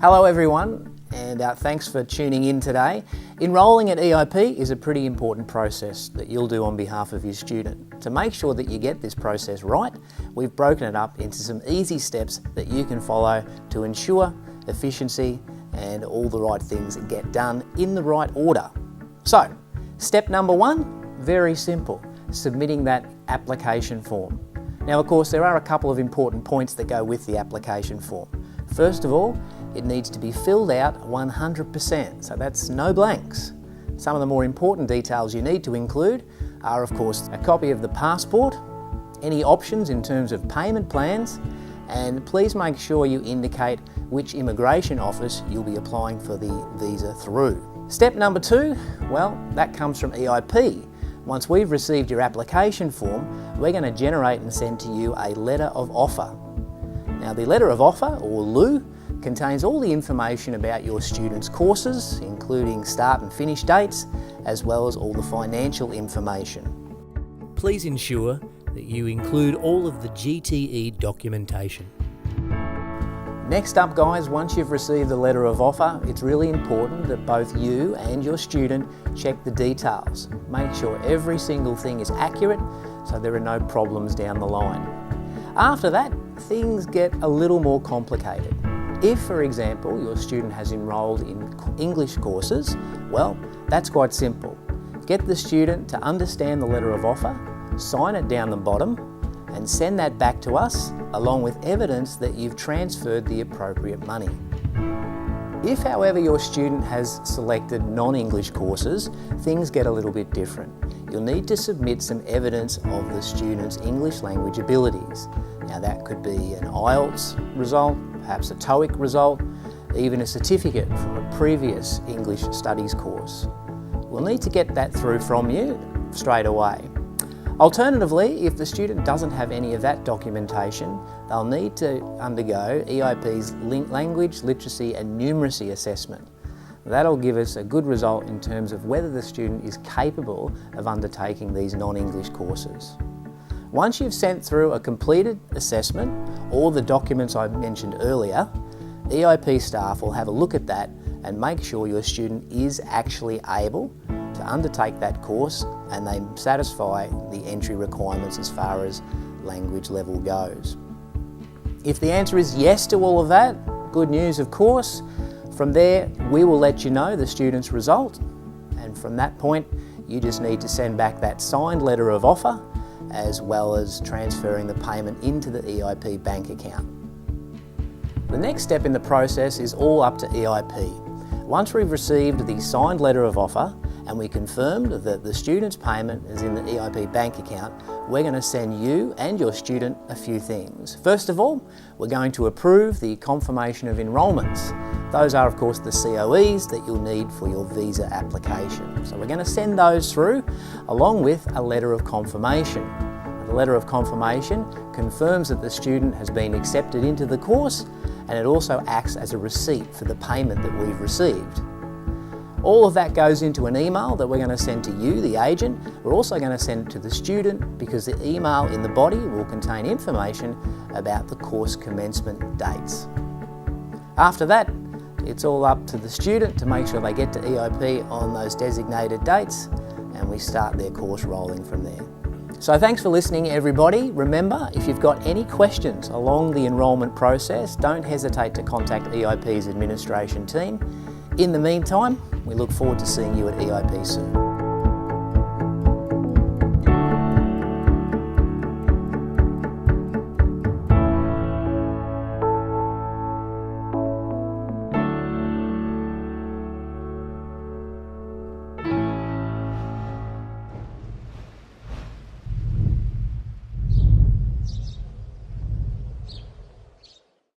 Hello everyone, and thanks for tuning in today. Enrolling at EIP is a pretty important process that you'll do on behalf of your student. To make sure that you get this process right, we've broken it up into some easy steps that you can follow to ensure efficiency and all the right things get done in the right order. So, step number one, very simple, submitting that application form. Now of course there are a couple of important points that go with the application form. First of all, it needs to be filled out 100%, so that's no blanks. Some of the more important details you need to include are of course a copy of the passport, any options in terms of payment plans, and please make sure you indicate which immigration office you'll be applying for the visa through. Step number two, well, that comes from EIP. Once we've received your application form, we're going to generate and send to you a letter of offer. Now the letter of offer, or LOU, contains all the information about your student's courses, including start and finish dates, as well as all the financial information. Please ensure that you include all of the GTE documentation. Next up guys, once you've received the letter of offer, it's really important that both you and your student check the details. Make sure every single thing is accurate so there are no problems down the line. After that, things get a little more complicated. If, for example, your student has enrolled in English courses, well, that's quite simple. Get the student to understand the letter of offer, sign it down the bottom, and send that back to us, along with evidence that you've transferred the appropriate money. If, however, your student has selected non-English courses, things get a little bit different. You'll need to submit some evidence of the student's English language abilities. Now that could be an IELTS result, perhaps a TOEIC result, even a certificate from a previous English studies course. We'll need to get that through from you straight away. Alternatively, if the student doesn't have any of that documentation, they'll need to undergo EIP's Language, Literacy and Numeracy assessment. That'll give us a good result in terms of whether the student is capable of undertaking these non-English courses. Once you've sent through a completed assessment, all the documents I mentioned earlier, EIP staff will have a look at that and make sure your student is actually able to undertake that course and they satisfy the entry requirements as far as language level goes. If the answer is yes to all of that, good news of course. From there, we will let you know the student's result, and from that point, you just need to send back that signed letter of offer, as well as transferring the payment into the EIP bank account. The next step in the process is all up to EIP. Once we've received the signed letter of offer, and we confirmed that the student's payment is in the EIP bank account, we're going to send you and your student a few things. First of all, we're going to approve the confirmation of enrolments. Those are of course the COEs that you'll need for your visa application. So we're going to send those through along with a letter of confirmation. The letter of confirmation confirms that the student has been accepted into the course, and it also acts as a receipt for the payment that we've received. All of that goes into an email that we're going to send to you, the agent. We're also going to send it to the student because the email in the body will contain information about the course commencement dates. After that, it's all up to the student to make sure they get to EIP on those designated dates, and we start their course rolling from there. So thanks for listening everybody. Remember, if you've got any questions along the enrolment process, don't hesitate to contact EIP's administration team. In the meantime, we look forward to seeing you at EIP soon.